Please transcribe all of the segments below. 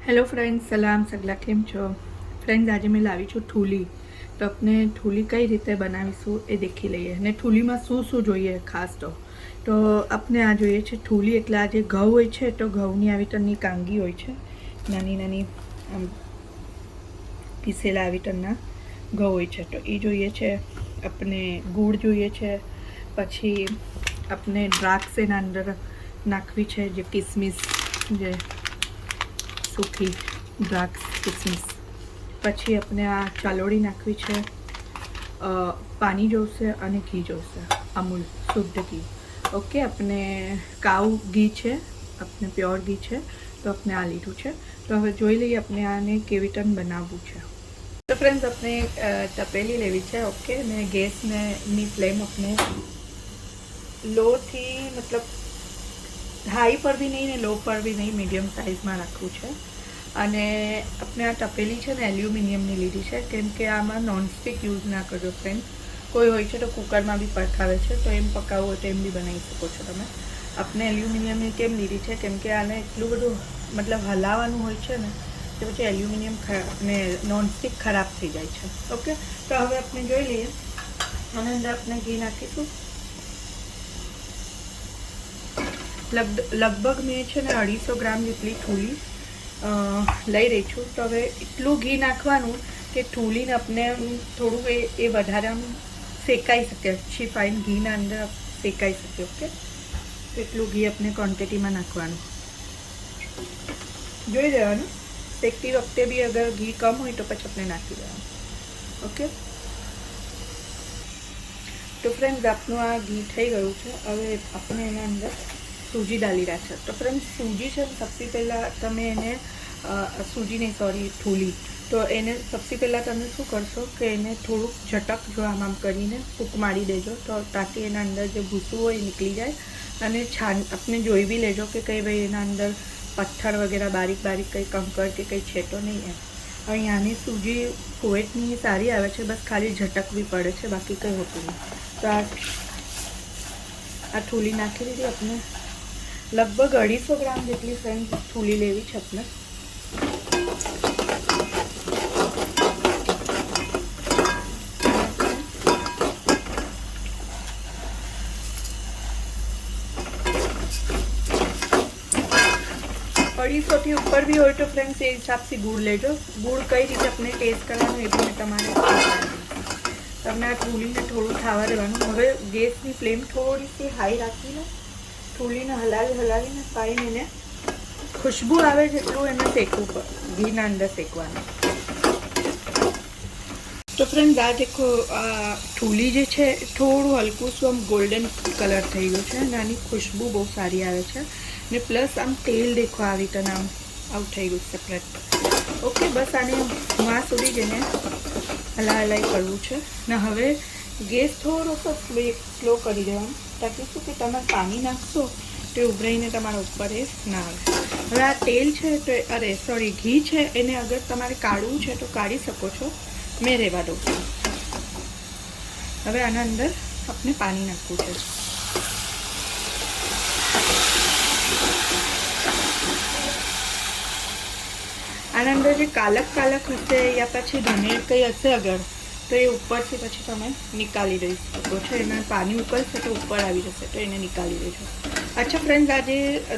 Hello friends, सलाम सगला केम छो फ्रेंड्स। आज मैं लावी छूँ ठूली। तो अपने ठूली कई रीते बनावीशुं ए देखी लईए ने ठूलीमां शुं शुं जोईए खास तो अपने आ जोईए छे ठूली एटले आ जे घઉં होय छे तो घઉંની આવી ટનની કાંગી હોય છે, નાની નાની આમ પીસેલા આવી ટનના ઘઉં હોય છે તો એ જોઈએ છે। अपने गुड़ જોઈએ છે, પછી अपने દ્રાક્ષ એના અંદર નાખવી છે, જે કિસમિસ જે सूखी द्राक्ष किसमिस। पछी अपने आ चालोड़ी नाखवी है, पानी जोशे अने घी जोशे, अमूल शुद्ध घी। ओके, अपने काऊ घी है, अपने प्योर घी है तो अपने आ लीधुं है। तो हवे जोई लईए अपने आने केवी टन बनाववुं छे। तो फ्रेंड्स अपने तपेली लेवी है। ओके, ने गैस ने नी फ्लेम अपने लो थी, मतलब हाई पर भी नहीं ने लो पर भी नहीं, मीडियम साइज में राखવું છે। અને આપણે આ તપેલી છે ને એલ્યુમિનિયમની લીધી છે, કેમ કે આમાં નોનસ્ટિક યુઝ ના કરજો ફ્રેન્ડ। કોઈ હોય છે તો કુકરમાં બી પકાવે છે, તો એમ પકાવવું હોય તો એમ બી બનાવી શકો છો તમે। આપણે એલ્યુમિનિયમની કેમ લીધી છે, કેમ કે આને એટલું બધું मतलब હલાવવાનું હોય છે ને તો પછી એલ્યુમિનિયમ આપણે નોનસ્ટિક ખરાબ થઈ જાય છે। ઓકે, તો હવે આપણે જોઈ લઈએ। આના અંદર આપણે ઘી નાખીશું। लगभग मैं 250 ग्राम जेटली ठूली लई रही छूँ। तो हवे एटलू घी नाखवानुं कि ठूली ने अपने थोड़ू ए वधारे सेकाई सके, अच्छी फाइन घी ना अंदर सेकाई सके। ओके, तो एटलू घी अपने क्वॉन्टिटी में नाखवानुं, जोई लेवानुं। सेकती वखते भी अगर घी कम हो तो पछी अपने नाखी देवानुं। ओके, तो फ्रेंड्स आपनु आ घी थई गयुं छे। हवे अपने एना अंदर सूजी डाली रहा है। तो फ्रेंड्स सूजी है, सबसे पहला तमे एने सूजी नहीं सॉरी ठूली, तो एने सबसे पहला तमे शू करशो कि एने थोड़ुं झटक जो आम करीने फूक मारी देजो, तो ताकि एना अंदर जो भूसुं होय निकली जाए। अने छान अपने जोई भी लेजो कि कई भाई एना अंदर पत्थर वगैरह बारीक बारीक कई कंकड़ के कई छे तो नहीं है। अहींयानी सूजी कुवेतनी सारी आवे छे, बस खाली झटक भी पड़े छे, बाकी कई होतुं नहीं। तो आ ठूली नाखी दीधी अपने। लगभग 250 ग्राम जेटली फ्रेंड ठूली लेवी छे अपने। अढ़ीसो थी ऊपर भी हो तो फ्रेंड्स ए हिसाब से गुड़ लेजो। गुड़ कई रीते अपने टेस्ट करवानुं ए पण तमारे तमने आ ठूलीने थोड़ुं थावा देवानुं। हवे गैसनी फ्लेम थोड़ी सी हाई राखीने ठूलीने हलावी हलावीने पाईने एने खुशबू आवे जेटલું એને શેકવું પડે, ઘીના અંદર શેકવાનું। तो फ्रेंड्स आ देखो ठूली जे छे थोड़ું हलकું શું આમ गोल्डन कलर થઈ ગયું છે, નાની खुशबू બહુ સારી આવે છે ને પ્લસ આમ તેલ દેખો આવી રીતે આમ આઉટ થઈ ગયું સેપરેટ। ઓકે, બસ આને માં સુધી જઈને હલાઈ કરવું છે ને હવે ગેસ થોડોસો સ્લો કરી દેવાનો, તાકી શું કે તમે પાણી નાખશો तो उभराईने तमारा ऊपर ए ना आवे। हवे आ तेल छे तो अरे सॉरी घी छे, एने अगर तमारे काढवुं छे तो काढी शको छो, मैं रहेवा दઉં છું। हवे आना अंदर अपने पानी नाखवुं छे। आना अंदर जे कालक कालक हशे या पछी धने कई हशे अगर तो ये ऊपर से पछी तमे निकाली दई शको छो। एना पानी उकळशे तो ऊपर आवी जशे, तो एने निकाली देजो। अच्छा फ्रेंड्स, आज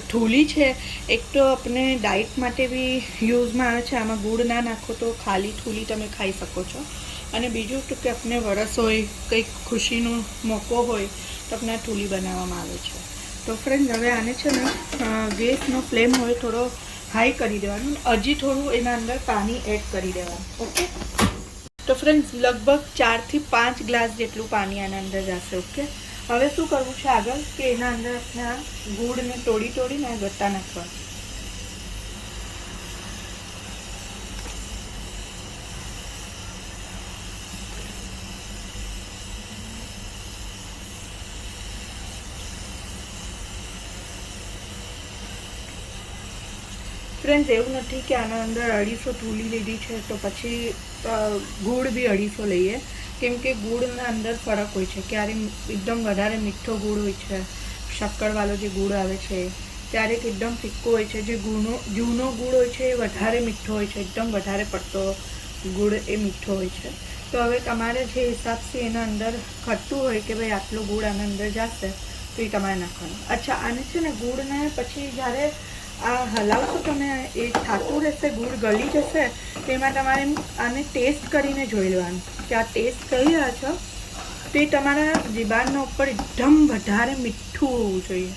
ठूली है एक तो अपने डाइट माटे भी यूज में आवे छे। आमां गुड़ ना नाखो तो खाली ठूली तमे खाई शको छो। अने बीजुं तो कि अपने वरस होय कंईक खुशीनो मोको होय तो अपने आ ठूली बनाववामां आवे छे। तो फ्रेंड्स हवे आने छे ने गैसनो फ्लेम होय थोड़ो हाई करी देवानुं, हजी थोड़ुं एना अंदर पानी एड करी देवानुं। ओके, तो फ्रेंड्स लगभग 4 થી 5 ग्लास जेटलुं पानी आना अंदर जशे। ओके, हवे शुं करवुं छे आगळ कि एना अंदर अपने आ गुड़ने तोड़ी गट्टा नाखवा। फ्रेंड्स एवं नहीं कि आना अंदर 250 ठूली लीधी है तो पछी गुड़ भी 250 लईए, केम के गुड़ना अंदर फरक होय छे। क्यारे एकदम वधारे मीठो गुड़ होय छे, शक्कर वालो जे गुड़ आवे छे ક્યારેક એકદમ ફિક્કો હોય છે. જે જૂનો ગુળ હોય છે એ વધારે મીઠો હોય છે, એકદમ વધારે પડતો ગુળ એ મીઠો હોય છે. તો હવે તમારે જે હિસાબથી એના અંદર ખટ્ટું હોય કે ભાઈ આટલો ગુળ આના અંદર જશે તો એ તમારે નાખવાનું. અચ્છા, આને છે ને ગુળને પછી જ્યારે આ હલાવશો તમે એ થાતું રહેશે, ગુળ ગળી જશે, તેમાં તમારે આને ટેસ્ટ કરીને જોઈ લેવાનું કે આ ટેસ્ટ કરી રહ્યા છો તે તમારા જીભાના ઉપર એકદમ વધારે મીઠું હોવું જોઈએ.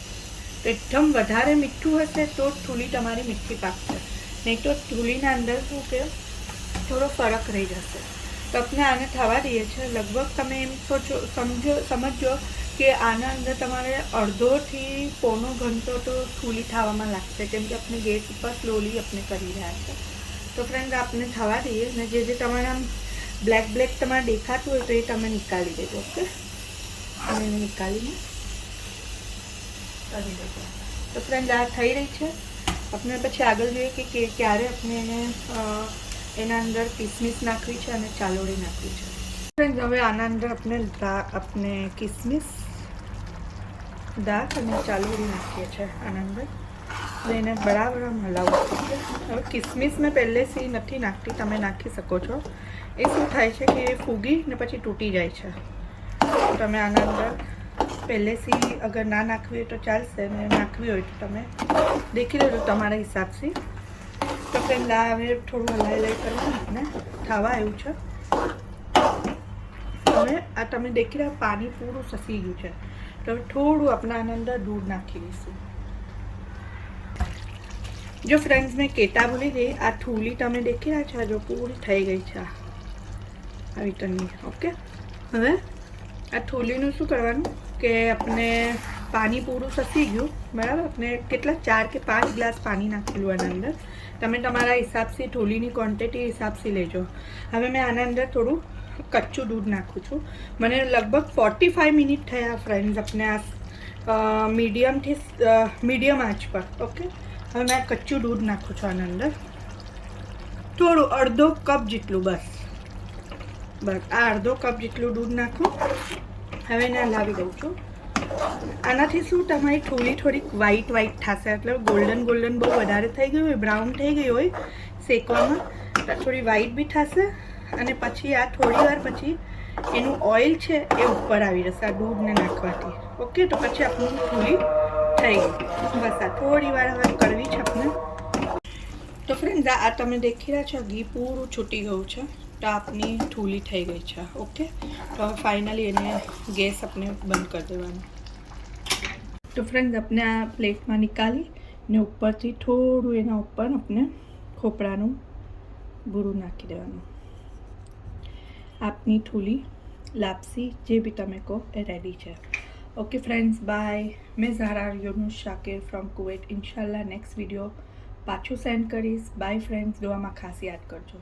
એકદમ વધારે મીઠું હશે તો ઠૂલી તમારી મીઠી પાકશે, નહીં તો ઠૂલીના અંદર શું કે થોડો ફરક રહી જશે. તો આપણે આને થવા દઈએ છીએ. લગભગ તમે એમ સમજો કે આના અંદર તમારે અડધોથી પોણો ઘંટો તો ઠૂલી થવામાં લાગશે, કેમ કે આપણે ગેસ ઉપર સ્લોલી આપણે કરી રહ્યા છે. તો ફ્રેન્ડ આપણે થવા દઈએ ને જે તમારે આમ બ્લેક તમારે દેખાતું હોય તો એ તમે નિકાળી દેજો. ઓકે, અને એને નિકાળીને કરી દેજો. તો ફ્રેન્ડ આ થઈ રહી છે. આપણે પછી આગળ જોઈએ કે ક્યારે આપણે એને એના અંદર કિસમિસ નાખવી છે અને ચાલોળી નાખવી છે. ફ્રેન્ડ હવે આના અંદર આપણે કિસમિસ, દાળ અને ચાલોળી નાખીએ છીએ આના અંદર. એને બરાબર હલાવવું છે. હવે કિસમિસ મેં પહેલેથી નથી નાખતી, તમે નાખી શકો છો. એ શું થાય છે કે એ ફૂગી ને પછી તૂટી જાય છે. તમે આના અંદર પહેલેથી અગર ના નાખવી હોય તો ચાલશે, ને નાખવી હોય તો તમે દેખી લેજો તમારા હિસાબથી. તો ફ્રેન્ડ આ હવે થોડું હલાઈ કરવાનું ને ખાવા આવ્યું છે. હવે આ તમે દેખી રહ્યા પાણી પૂરું સસી ગયું છે. તો થોડું આપણે આના અંદર દૂધ નાખી દઈશું. જો ફ્રેન્ડ્સ મેં કેટા બોલી ગઈ, આ ઠૂલી તમે દેખી રહ્યા છો જો પૂરી થઈ ગઈ છે આવી તની. ઓકે, હવે આ ઠૂલીનું શું કરવાનું કે આપણે પાણી પૂરું સસી ગયું બરાબર. આપણે કેટલા 4 કે 5 ગ્લાસ પાણી નાખેલું આના અંદર. તમે તમારા હિસાબથી ઠૂલીની ક્વોન્ટિટી હિસાબથી લેજો. હવે મેં આના અંદર થોડું કચ્ચું દૂધ નાખું છું. મને લગભગ 45 મિનિટ થયા ફ્રેન્ડ્સ આપણે આ મીડિયમ આંચ પર. ઓકે, હવે મેં કચ્ચું દૂધ નાખું છું આના અંદર થોડું, અડધો કપ જેટલું, બસ આ અડધો કપ જેટલું દૂધ નાખું. હવે એને હલાવી દઉં છું. આનાથી શું તમારી ઠૂલી થોડીક વ્હાઈટ થશે, એટલે ગોલ્ડન બહુ વધારે થઈ ગયું હોય, બ્રાઉન થઈ ગઈ હોય શેકવામાં, થોડી વ્હાઈટ બી થશે. અને પછી આ થોડી વાર પછી એનું ઓઇલ છે એ ઉપર આવી જશે આ દૂધને નાખવાથી. ઓકે, તો પછી આપણું ઠૂલી થઈ ગઈ. બસ આ થોડી વાર હવે કરવી છે આપણે. તો ફ્રેન્ડ આ તમે દેખી રહ્યા છો ઘી પૂરું છૂટી ગયું છે, તો આપની ઠૂલી થઈ ગઈ છે. ઓકે, તો હવે ફાઇનલી એને ગેસ આપણે બંધ કરી દેવાનું. તો ફ્રેન્ડ આપણે આ પ્લેટમાં નિકાલી ને ઉપરથી થોડું એના ઉપર આપણે ખોપરાનું બૂરું નાખી દેવાનું. આપની ઠૂલી લાપસી જે બી તમે કહો એ રેડી છે. Okay friends, bye. મેં ઝારા યુનુસ શાકિર ફ્રોમ કુવૈત. ઇન્શાલ્લાહ નેક્સ્ટ વિડીયો પાછું સેન્ડ કરીશ. બાય ફ્રેન્ડ્સ, દુઆમાં ખાસ યાદ કરજો.